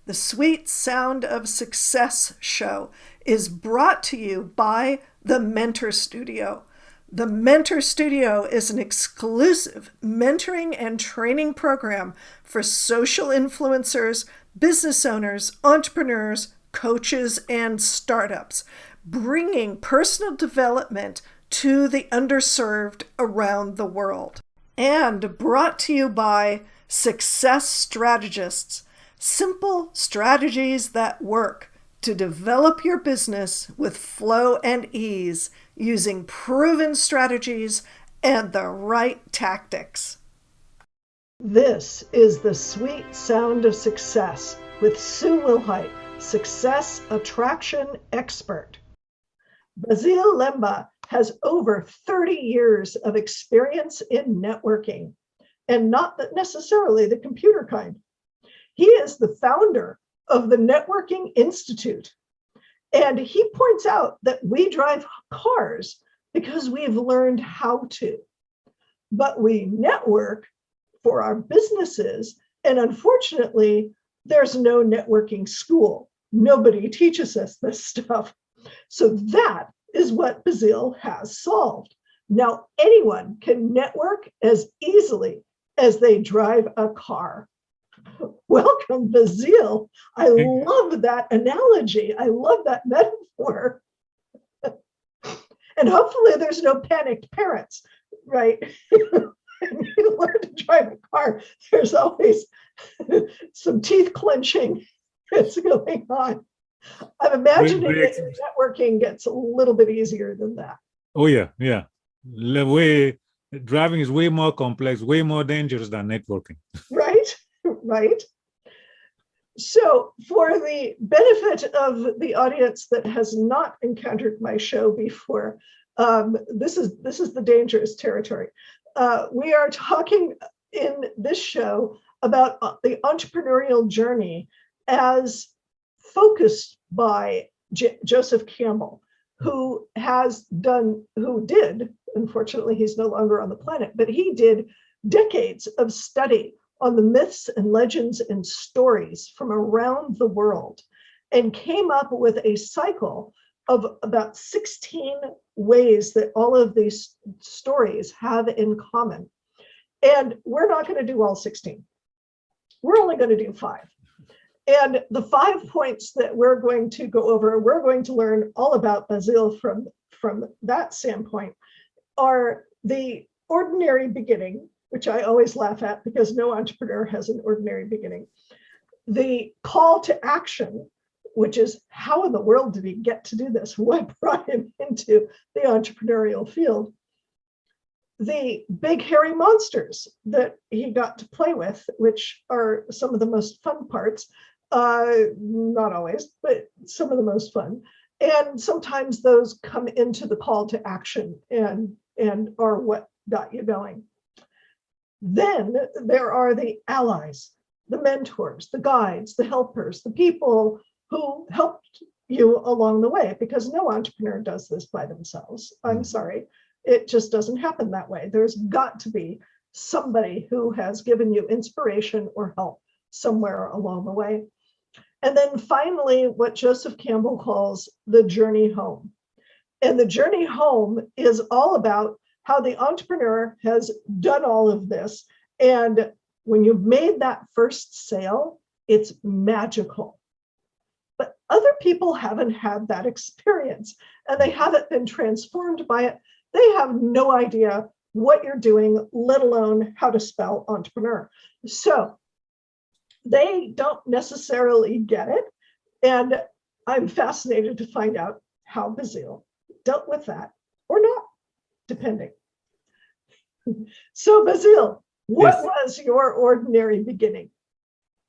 The Sweet Sound of Success show is brought to you by the Mentor Studio. The Mentor Studio is an exclusive mentoring and training program for social influencers, business owners, entrepreneurs, coaches, and startups, bringing personal development to the underserved around the world. And brought to you by Success Strategists. Simple strategies that work to develop your business with flow and ease using proven strategies and the right tactics. This is the Sweet Sound of Success with Sue Wilhite, Success Attraction Expert. Basile Lemba has over 30 years of experience in networking, and not necessarily the computer kind. He is the founder of the Networking Institute, and he points out that we drive cars because we've learned how to, but we network for our businesses, and unfortunately, there's no networking school. Nobody teaches us this stuff. So that is what Basile has solved. Now anyone can network as easily as they drive a car. Welcome, Basile. I love that analogy. I love that metaphor. And hopefully there's no panicked parents, right? When you learn to drive a car, there's always some teeth clenching that's going on. I'm imagining that networking gets a little bit easier than that. Oh, yeah. Driving is way more complex, way more dangerous than networking. Right. So for the benefit of the audience that has not encountered my show before, this is the dangerous territory. We are talking in this show about the entrepreneurial journey as focused by Joseph Campbell, who did, unfortunately he's no longer on the planet, but he did decades of study on the myths and legends and stories from around the world, and came up with a cycle of about 16 ways that all of these stories have in common. And we're not going to do all 16. We're only going to do 5. And the 5 points that we're going to go over, we're going to learn all about Basile from that standpoint, are the ordinary beginning, which I always laugh at because no entrepreneur has an ordinary beginning. The call to action, which is how in the world did he get to do this? What brought him into the entrepreneurial field? The big hairy monsters that he got to play with, which are some of the most fun parts, not always, but some of the most fun. And sometimes those come into the call to action and are what got you going. Then there are the allies, the mentors, the guides, the helpers, the people who helped you along the way, because no entrepreneur does this by themselves. I'm sorry, it just doesn't happen that way. There's got to be somebody who has given you inspiration or help somewhere along the way. And then finally, what Joseph Campbell calls the journey home. And the journey home is all about how the entrepreneur has done all of this. And when you've made that first sale, it's magical. But other people haven't had that experience, and they haven't been transformed by it. They have no idea what you're doing, let alone how to spell entrepreneur. So they don't necessarily get it. And I'm fascinated to find out how Basile dealt with that or not, depending. So Basile, what was your ordinary beginning?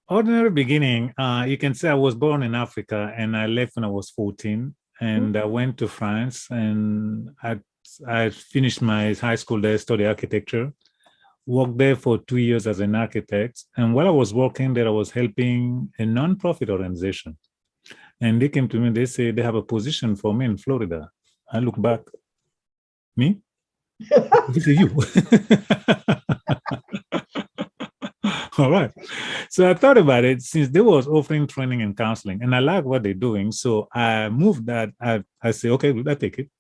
Ordinary beginning, you can say I was born in Africa and I left when I was 14, and I went to France, and I finished my high school there, studied architecture, worked there for 2 years as an architect. And while I was working there, I was helping a nonprofit organization. And they came to me, they said they have a position for me in Florida. I look back, me? This is you. All right. So I thought about it since they was offering training and counseling, and I like what they're doing. So I moved that. I say, okay, I take it.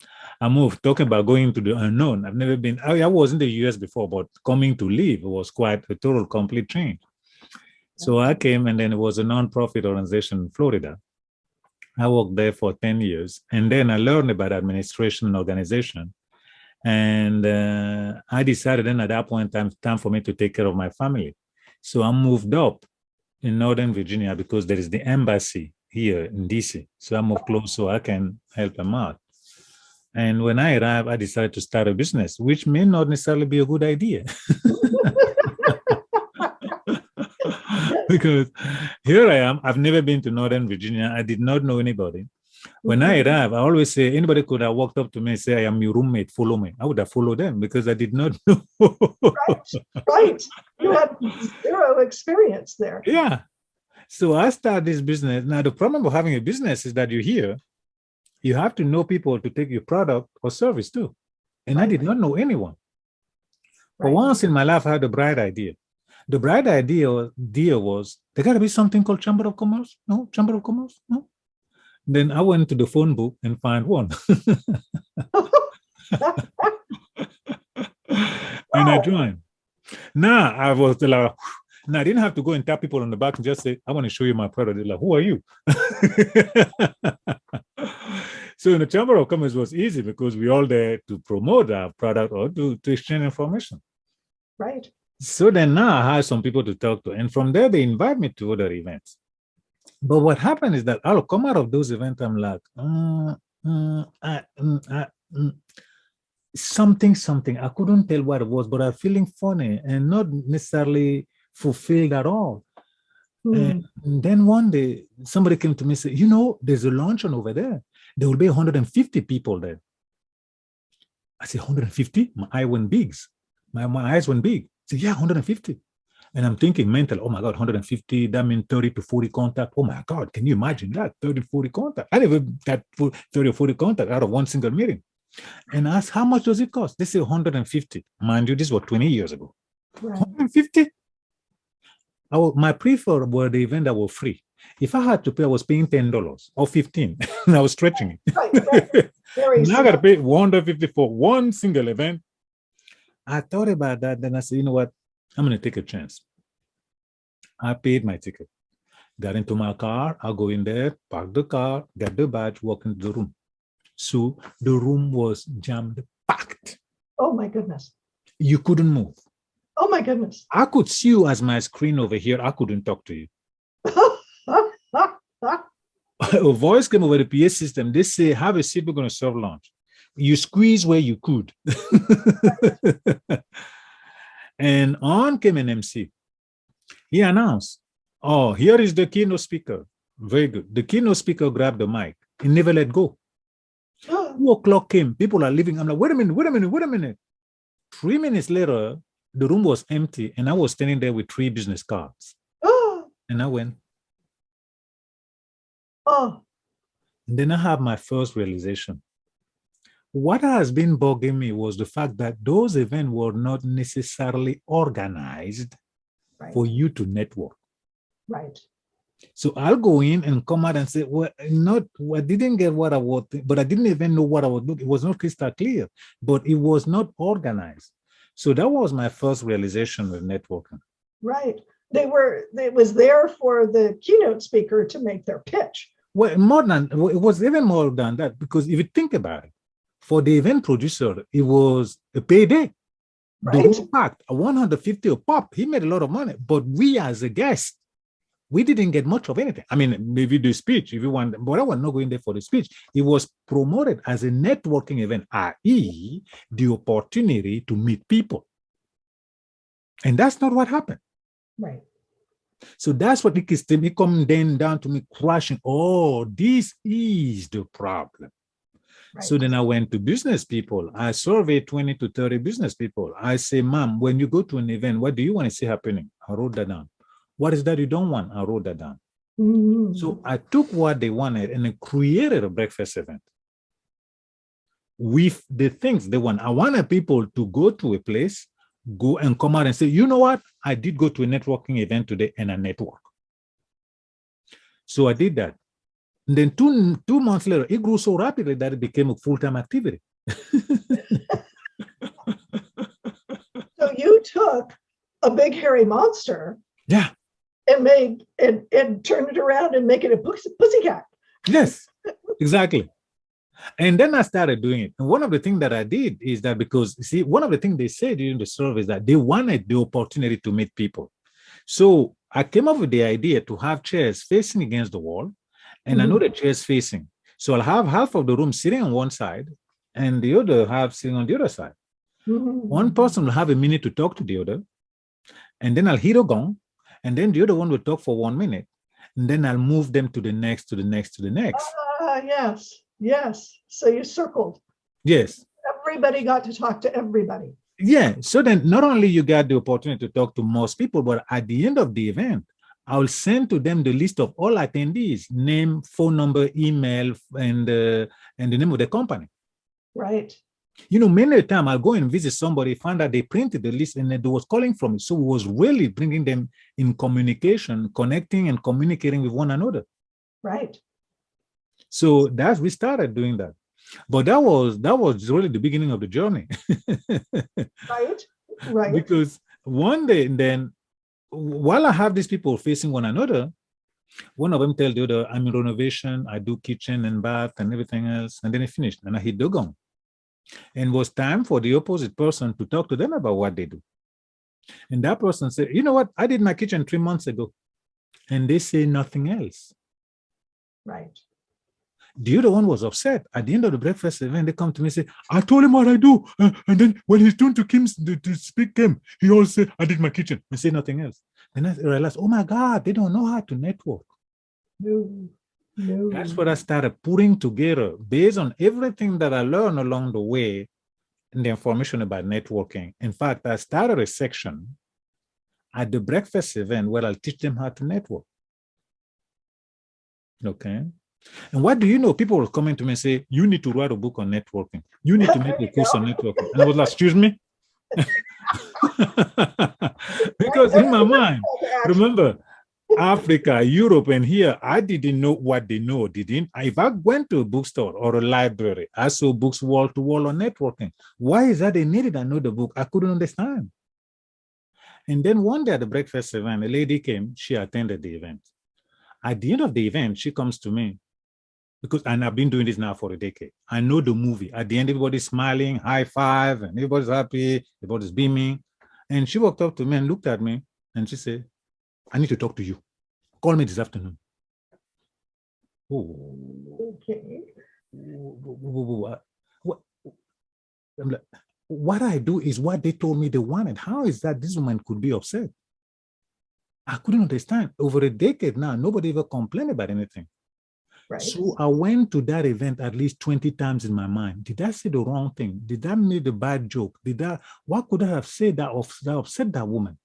I moved, talking about going to the unknown. I've never been, I was in the US before, but coming to live was quite a total, complete change. So I came, and then it was a nonprofit organization in Florida. I worked there for 10 years. And then I learned about administration and organization. And I decided then at that point, time for me to take care of my family. So I moved up in Northern Virginia because there is the embassy here in DC. So I moved close so I can help them out. And when I arrived, I decided to start a business, which may not necessarily be a good idea. Because here I am. I've never been to Northern Virginia. I did not know anybody. When I arrived, I always say anybody could have walked up to me and say, I am your roommate, follow me. I would have followed them because I did not know. Right. You had zero experience there. Yeah. So I started this business. Now, the problem of having a business is that you're here. You have to know people to take your product or service too. And I did not know anyone. But once in my life, I had a bright idea. The bright idea was there got to be something called Chamber of Commerce. No, Chamber of Commerce. No. Then I went to the phone book and found one. And I joined. Now I was like, now I didn't have to go and tap people on the back and just say, I want to show you my product. They're like, who are you? So in the Chamber of Commerce was easy because we all there to promote our product or to exchange information. Right. So then now I had some people to talk to. And from there, they invite me to other events. But what happened is that I'll come out of those events, I'm like, something. I couldn't tell what it was, but I'm feeling funny and not necessarily fulfilled at all. And then one day, somebody came to me and said, you know, there's a luncheon over there. There will be 150 people there. I said, 150? My eyes went big. My eyes went big. I said, yeah, 150. And I'm thinking mental, oh my God, 150, that means 30 to 40 contact. Oh my God, can you imagine that? 30 to 40 contact. I never got 30 or 40 contact out of one single meeting. And I asked, how much does it cost? They say 150. Mind you, this was 20 years ago. Right. 150? My preferred were the event that were free. If I had to pay, I was paying $10 or 15. And I was stretching it. Right. Now I got to pay 150 for one single event. I thought about that. Then I said, you know what? I'm going to take a chance. I paid my ticket, got into my car. I'll go in there, park the car, get the badge, walk into the room. So the room was jammed packed. Oh my goodness. You couldn't move. Oh my goodness. I could see you as my screen over here. I couldn't talk to you. A voice came over the PA system. They say, have a seat, we're going to serve lunch. You squeeze where you could. And on came an MC. He announced, oh, here is the keynote speaker. Very good. The keynote speaker grabbed the mic and never let go. 2 o'clock came. People are leaving. I'm like, wait a minute. 3 minutes later, the room was empty and I was standing there with 3 business cards. And I went. And then I had my first realization. What has been bugging me was the fact that those events were not necessarily organized for you to network. Right. So I'll go in and come out and say, well, I didn't get what I was, but I didn't even know what I was looking. It was not crystal clear, but it was not organized. So that was my first realization with networking. Right. It was there for the keynote speaker to make their pitch. Well, it was even more than that, because if you think about it, for the event producer, it was a payday. Right. The room packed, 150 a pop. He made a lot of money, but we as a guest, we didn't get much of anything. I mean, maybe the speech, if you want, but I was not going there for the speech. It was promoted as a networking event, i.e., the opportunity to meet people. And that's not what happened. Right. So that's what it come then down to me crashing. Oh, this is the problem. Right. So then I went to business people. I surveyed 20 to 30 business people. I say, ma'am, when you go to an event, what do you want to see happening? I wrote that down. What is that you don't want? I wrote that down. Mm-hmm. So I took what they wanted and I created a breakfast event with the things they want. I wanted people to go to a place, go and come out and say, you know what? I did go to a networking event today and I network. So I did that. And then two months later, it grew so rapidly that it became a full-time activity. So you took a big hairy monster, yeah, and made and turned it around and make it a pussycat. Yes, exactly. And then I started doing it. And one of the things that I did is that, because see, one of the things they said during the survey is that they wanted the opportunity to meet people. So I came up with the idea to have chairs facing against the wall, and I know the chairs facing. So I'll have half of the room sitting on one side and the other half sitting on the other side. One person will have a minute to talk to the other, and then I'll hit a gong, and then the other one will talk for 1 minute, and then I'll move them to the next, to the next, to the next. Yes. So you circled. Yes. Everybody got to talk to everybody. Yeah. So then not only you got the opportunity to talk to most people, but at the end of the event, I'll send to them the list of all attendees, name, phone number, email, and the name of the company. Right. You know, many a time I'll go and visit somebody, find out they printed the list and they was calling from it. So it was really bringing them in communication, connecting and communicating with one another. Right. So we started doing that. But that was really the beginning of the journey. Right. Because one day, then, while I have these people facing one another, one of them tell the other, I'm in renovation, I do kitchen and bath and everything else. And then he finished, and I hit the gong. And it was time for the opposite person to talk to them about what they do. And that person said, you know what, I did my kitchen 3 months ago. And they say nothing else. Right. The other one was upset. At the end of the breakfast event, they come to me and say, I told him what I do. And then when his turn to speak came, he also said, I did my kitchen, and say nothing else. And I realized, oh my God, they don't know how to network. No. That's what I started putting together based on everything that I learned along the way in the information about networking. In fact, I started a section at the breakfast event where I'll teach them how to network. Okay. And what do you know? People were coming to me and say, you need to write a book on networking. You need to make a course on networking. And I was like, excuse me? Because in my mind, remember, Africa, Europe, and here, I didn't know what they know. If I went to a bookstore or a library, I saw books wall to wall on networking. Why is that they needed another book? I couldn't understand. And then one day at the breakfast event, a lady came, she attended the event. At the end of the event, she comes to me, and I've been doing this now for a decade. I know the movie. At the end, everybody's smiling, high five, and everybody's happy, everybody's beaming. And she walked up to me and looked at me, and she said, I need to talk to you. Call me this afternoon. Oh. Okay. What I do is what they told me they wanted. How is that this woman could be upset? I couldn't understand. Over a decade now, nobody ever complained about anything. Right. So I went to that event at least 20 times in my mind. Did I say the wrong thing? Did I make a bad joke? What could I have said that upset that woman?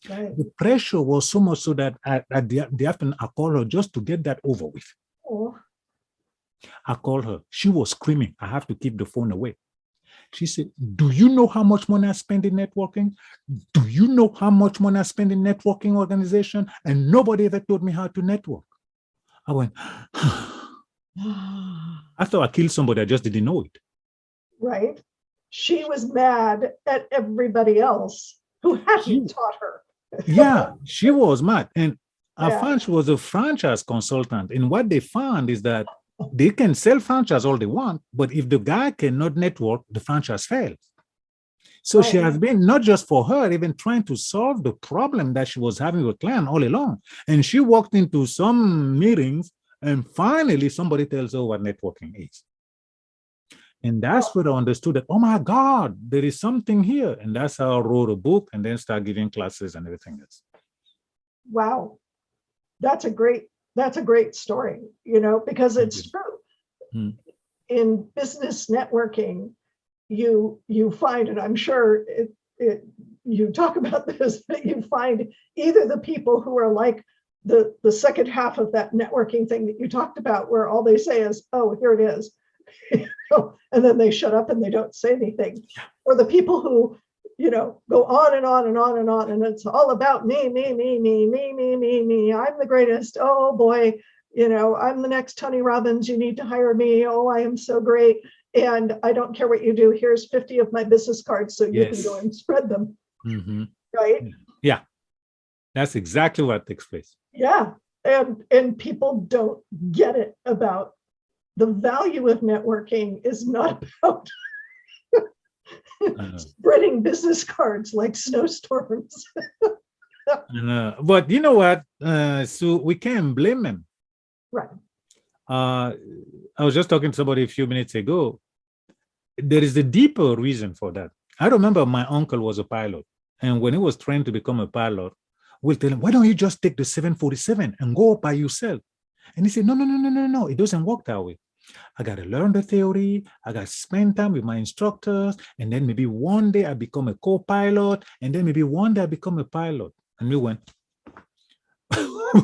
Right. The pressure was so much so that at the afternoon, I called her just to get that over with. Oh. I called her. She was screaming. I have to keep the phone away. She said, do you know how much money I spend in networking? Do you know how much money I spend in networking organization? And nobody ever told me how to network. I went, I thought I killed somebody. I just didn't know it. Right. She was mad at everybody else who hadn't taught her. Yeah, she was mad. And I found she was a franchise consultant. And what they found is that they can sell franchise all they want, but if the guy cannot network, the franchise fails. So she has been, not just for her, even trying to solve the problem that she was having with client all along. And she walked into some meetings and finally somebody tells her what networking is. And that's where I understood that, oh my God, there is something here. And that's how I wrote a book and then start giving classes and everything else. Wow. That's a great story, because it's true. In business networking, you find, and I'm sure you talk about this, but you find either the people who are like the second half of that networking thing that you talked about, where all they say is, oh, here it is. And then they shut up and they don't say anything. Or the people who go on and on and on and on. And it's all about me, me, me, me, me, me, me, me. I'm the greatest. Oh boy, I'm the next Tony Robbins. You need to hire me. Oh, I am so great. And I don't care what you do. Here's 50 of my business cards so you can go and spread them. Mm-hmm. Right? Yeah. That's exactly what takes place. Yeah. And people don't get it about the value of networking is not about spreading business cards like snowstorms. But you know what? So we can't blame them. Right. I was just talking to somebody a few minutes ago. There is a deeper reason for that. I remember my uncle was a pilot. And when he was trained to become a pilot, we'll tell him, why don't you just take the 747 and go by yourself? And he said, no, it doesn't work that way. I got to learn the theory. I got to spend time with my instructors. And then maybe one day I become a co-pilot. And then maybe one day I become a pilot. And we went,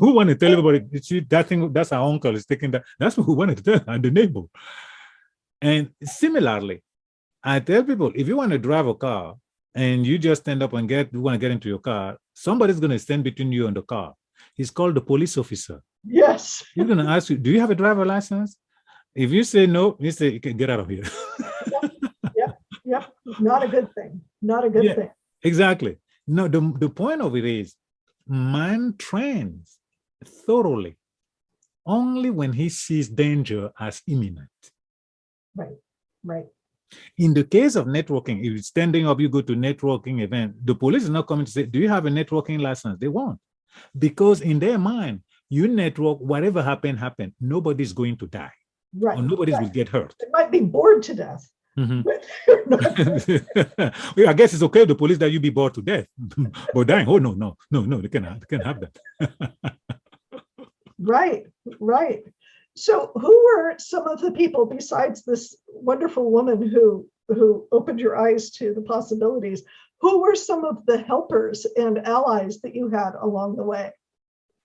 we want to tell everybody, see, that thing, that's our uncle is taking that. That's what we wanted to tell and the neighbor. And similarly, I tell people, if you want to drive a car and you just stand up and you want to get into your car, somebody's going to stand between you and the car. He's called the police officer. Yes. He's going to ask you, do you have a driver license? If you say no, he say, you can get out of here. Yeah. Not a good thing. Not a good thing. Exactly. No, the point of it is, man trains thoroughly only when he sees danger as imminent. Right. In the case of networking, if you're standing up, you go to networking event, the police is not coming to say, do you have a networking license? They won't. Because in their mind, you network, whatever happened. Nobody's going to die. Right. Or nobody will get hurt. They might be bored to death. Mm-hmm. But they're not. Well, I guess it's okay with the police that you be bored to death. But dying, oh no, they can't have that. Right. So who were some of the people besides this wonderful woman who opened your eyes to the possibilities? Who were some of the helpers and allies that you had along the way?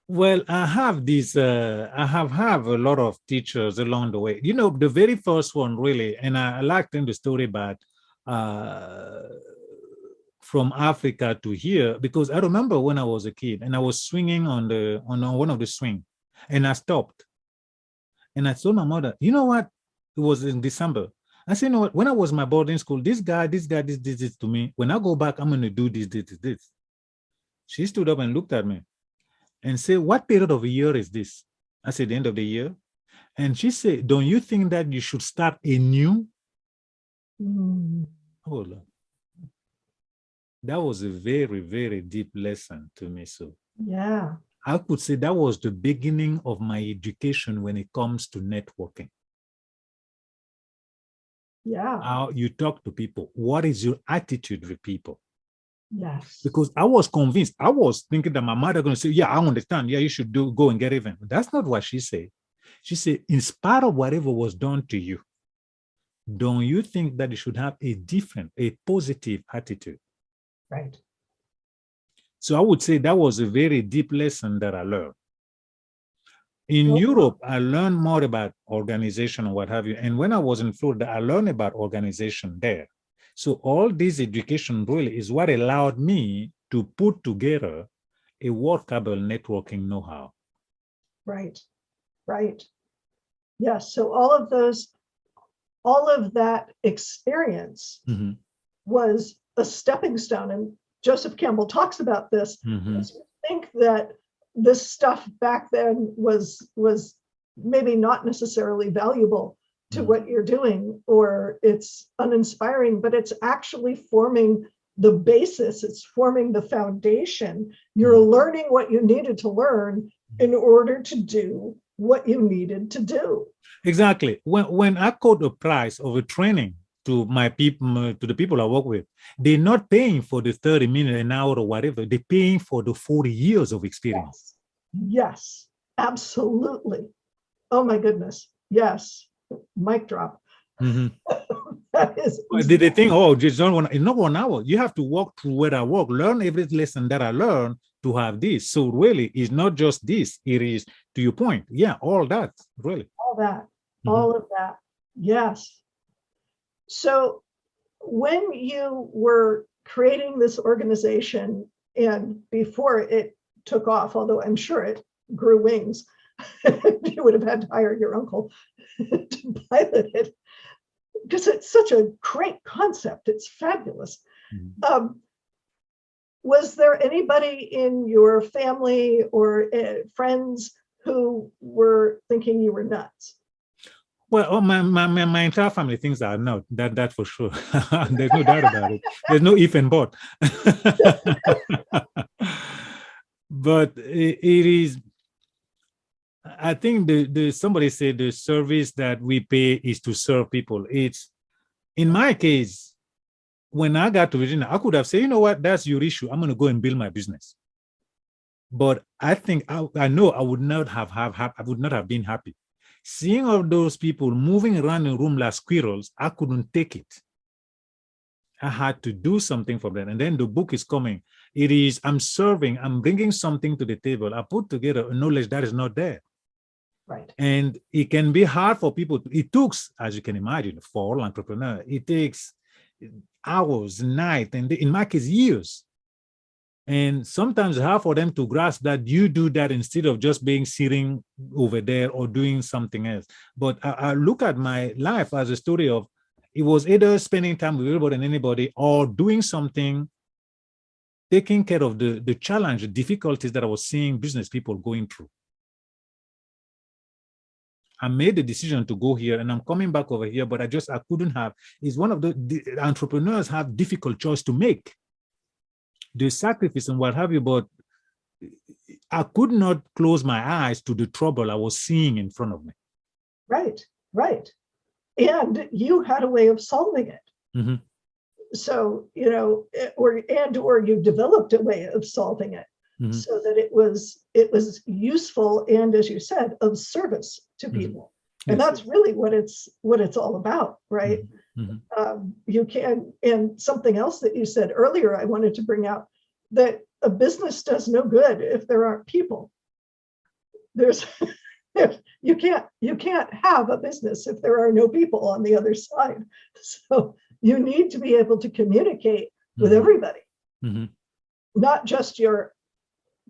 Well, I have have a lot of teachers along the way. The very first one really, and I like telling the story about from Africa to here, because I remember when I was a kid and I was swinging on one of the swing, and I stopped. And I told my mother, you know what? It was in December. I said, you know what? When I was in my boarding school, this guy did this to me. When I go back, I'm going to do this. She stood up and looked at me and said, what period of a year is this? I said, the end of the year. And she said, don't you think that you should start anew? Hold on. That was a very, very deep lesson to me. So yeah, I could say that was the beginning of my education when it comes to networking. Yeah. How you talk to people. What is your attitude with people? Yes. Because I was convinced. I was thinking that my mother going to say, yeah, I understand. Yeah, you should go and get even. But that's not what she said. She said, in spite of whatever was done to you, don't you think that you should have a positive attitude? Right. So I would say that was a very deep lesson that I learned. In Europe, I learned more about organization and what have you. And when I was in Florida, I learned about organization there. So all this education really is what allowed me to put together a workable networking know-how. Right. Yes. So all of that experience was a stepping stone. And Joseph Campbell talks about this. I think that this stuff back then was maybe not necessarily valuable to what you're doing, or it's uninspiring, but it's actually forming the basis. It's forming the foundation. You're learning what you needed to learn in order to do what you needed to do. Exactly. When I quote a price of a training to my people, to the people I work with, they're not paying for the 30 minutes, an hour, or whatever. They're paying for the 40 years of experience. Yes, absolutely. Oh my goodness. Yes. Mic drop. That is. Did they think, oh, just not 1 hour? You have to walk through where I walk, learn every lesson that I learned to have this. So really, it's not just this. It is, to your point, yeah, all that, really. All of that. Yes. So when you were creating this organization, and before it took off, although I'm sure it grew wings, you would have had to hire your uncle to pilot it, because it's such a great concept. It's fabulous. Was there anybody in your family or friends who were thinking you were nuts? Well, my entire family thinks I'm not. That for sure. There's no doubt about it. There's no if and but. But it is. I think somebody said the service that we pay is to serve people. It's, in my case, when I got to Virginia, I could have said, you know what, that's your issue. I'm going to go and build my business. But I think I know I would not have been happy. Seeing all those people moving around in a room like squirrels, I couldn't take it. I had to do something for them. And then the book is coming. It is, I'm bringing something to the table. I put together a knowledge that is not there. Right. And it can be hard for people. It took, as you can imagine, for all entrepreneurs, it takes hours, night, and in my case, years. And sometimes it's hard for them to grasp that you do that instead of just being sitting over there or doing something else. But I look at my life as a story of, it was either spending time with everybody and anybody, or doing something, taking care of the challenge, the difficulties that I was seeing business people going through. I made the decision to go here, and I'm coming back over here, but I couldn't have. It's one of the entrepreneurs have difficult choice to make, the sacrifice and what have you, but I could not close my eyes to the trouble I was seeing in front of me. Right, right. And you had a way of solving it. Mm-hmm. So, you know, or you developed a way of solving it. Mm-hmm. So that it was useful and, as you said, of service to people. Mm-hmm. And that's really what it's all about, right? Mm-hmm. You can, and something else that you said earlier, I wanted to bring out, that a business does no good if there aren't people. You can't have a business if there are no people on the other side. So you need to be able to communicate with everybody, not just your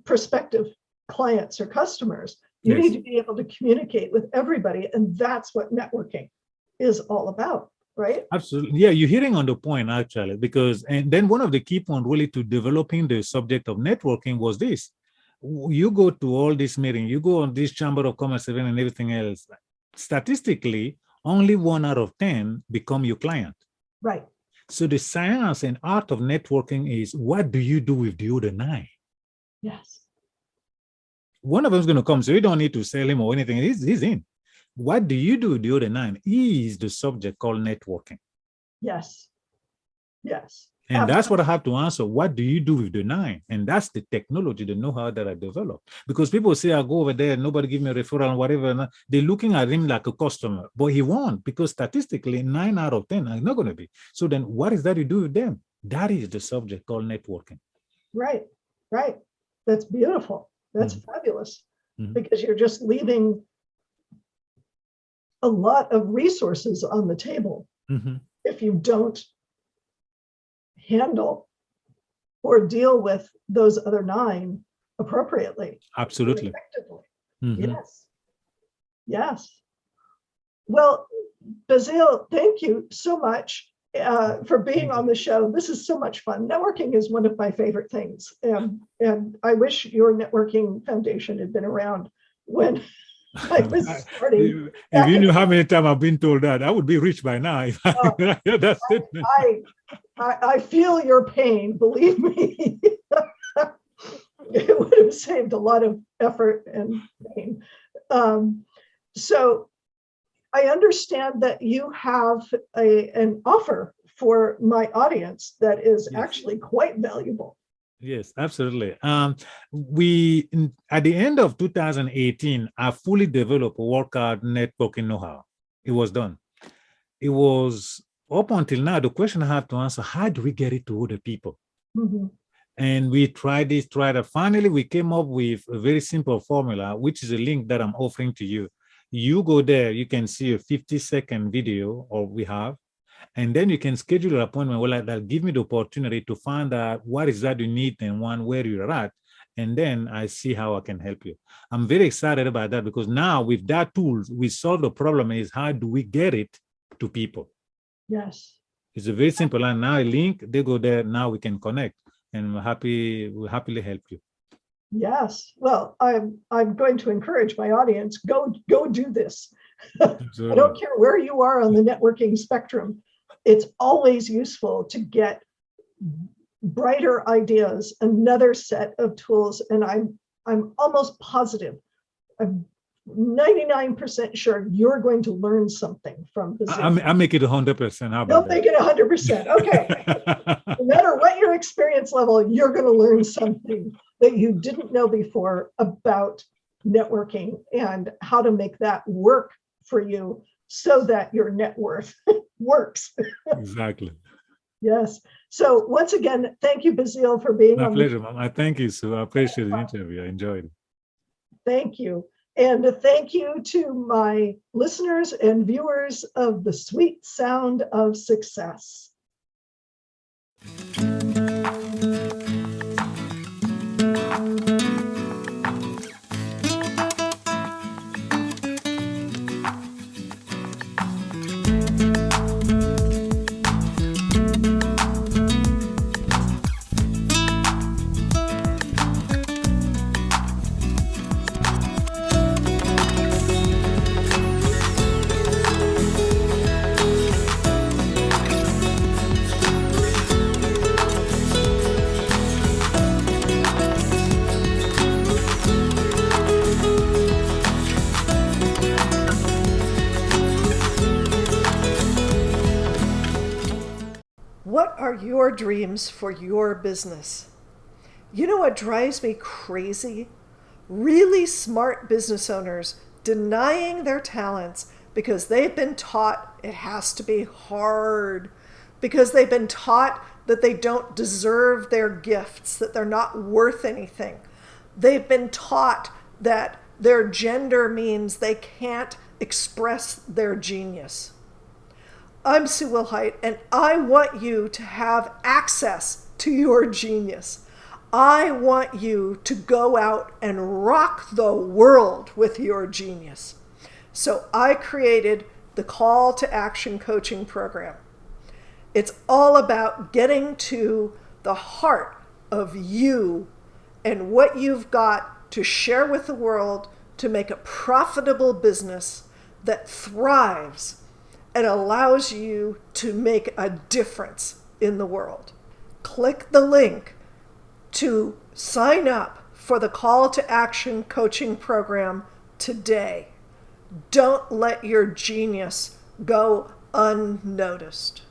prospective clients or customers. You need to be able to communicate with everybody, and that's what networking is all about, right? Absolutely. Yeah, you're hitting on the point, actually, and then one of the key points really to developing the subject of networking was this. You go to all this meeting, you go on this Chamber of Commerce event and everything else. Statistically, only 1 out of 10 become your client. Right. So the science and art of networking is, what do you do with the other 9? Yes. One of them is going to come, so you don't need to sell him or anything. He's in. What do you do with the other 9? Is the subject called networking. Yes. Yes. And absolutely. That's what I have to answer. What do you do with the 9? And that's the technology, the know-how that I developed. Because people say, I go over there, nobody give me a referral and whatever. They're looking at him like a customer, but he won't, because statistically 9 out of 10 are not going to be. So then what is that you do with them? That is the subject called networking. Right, right. That's beautiful. That's fabulous, because you're just leaving a lot of resources on the table if you don't handle or deal with those other 9 appropriately. Absolutely. Effectively. Yes. Yes. Well, Basile, thank you so much for being on the show. This is so much fun. Networking is one of my favorite things. And I wish your networking foundation had been around when I was starting. If you knew how many times I've been told that, I would be rich by now. I feel your pain, believe me. It would have saved a lot of effort and pain. So I understand that you have an offer for my audience that is actually quite valuable. Yes, absolutely. We, at the end of 2018, I fully developed a workout networking know-how. It was done. It was up until now, the question I have to answer, how do we get it to other people? And we tried that. Finally, we came up with a very simple formula, which is a link that I'm offering to you. You go there, you can see a 50-second video, or we have, And then you can schedule an appointment where like that, give me the opportunity to find out what is that you need and where you're at. And then I see how I can help you. I'm very excited about that because now with that tools, we solve the problem is how do we get it to people? Yes. It's a very simple. And now a link, they go there, now we can connect and we'll happily help you. Yes. Well, I'm going to encourage my audience, go do this. I don't care where you are on the networking spectrum. It's always useful to get brighter ideas, another set of tools. And I'm almost positive, I'm 99% sure you're going to learn something from Basile. I make it 100%. How about Don't make it 100%. Okay. No matter what your experience level, you're going to learn something that you didn't know before about networking and how to make that work for you so that your net worth works. Exactly. Yes. So once again, thank you, Basile, for being My on. pleasure, Mom. I thank you, Sue. I appreciate the interview. I enjoyed it. Thank you. And thank you to my listeners and viewers of The Sweet Sound of Success. What are your dreams for your business? You know what drives me crazy? Really smart business owners denying their talents because they've been taught it has to be hard, because they've been taught that they don't deserve their gifts, that they're not worth anything. They've been taught that their gender means they can't express their genius. I'm Sue Wilhite, and I want you to have access to your genius. I want you to go out and rock the world with your genius. So I created the Call to Action Coaching Program. It's all about getting to the heart of you and what you've got to share with the world to make a profitable business that thrives and allows you to make a difference in the world. Click the link to sign up for the Call to Action Coaching Program today. Don't let your genius go unnoticed.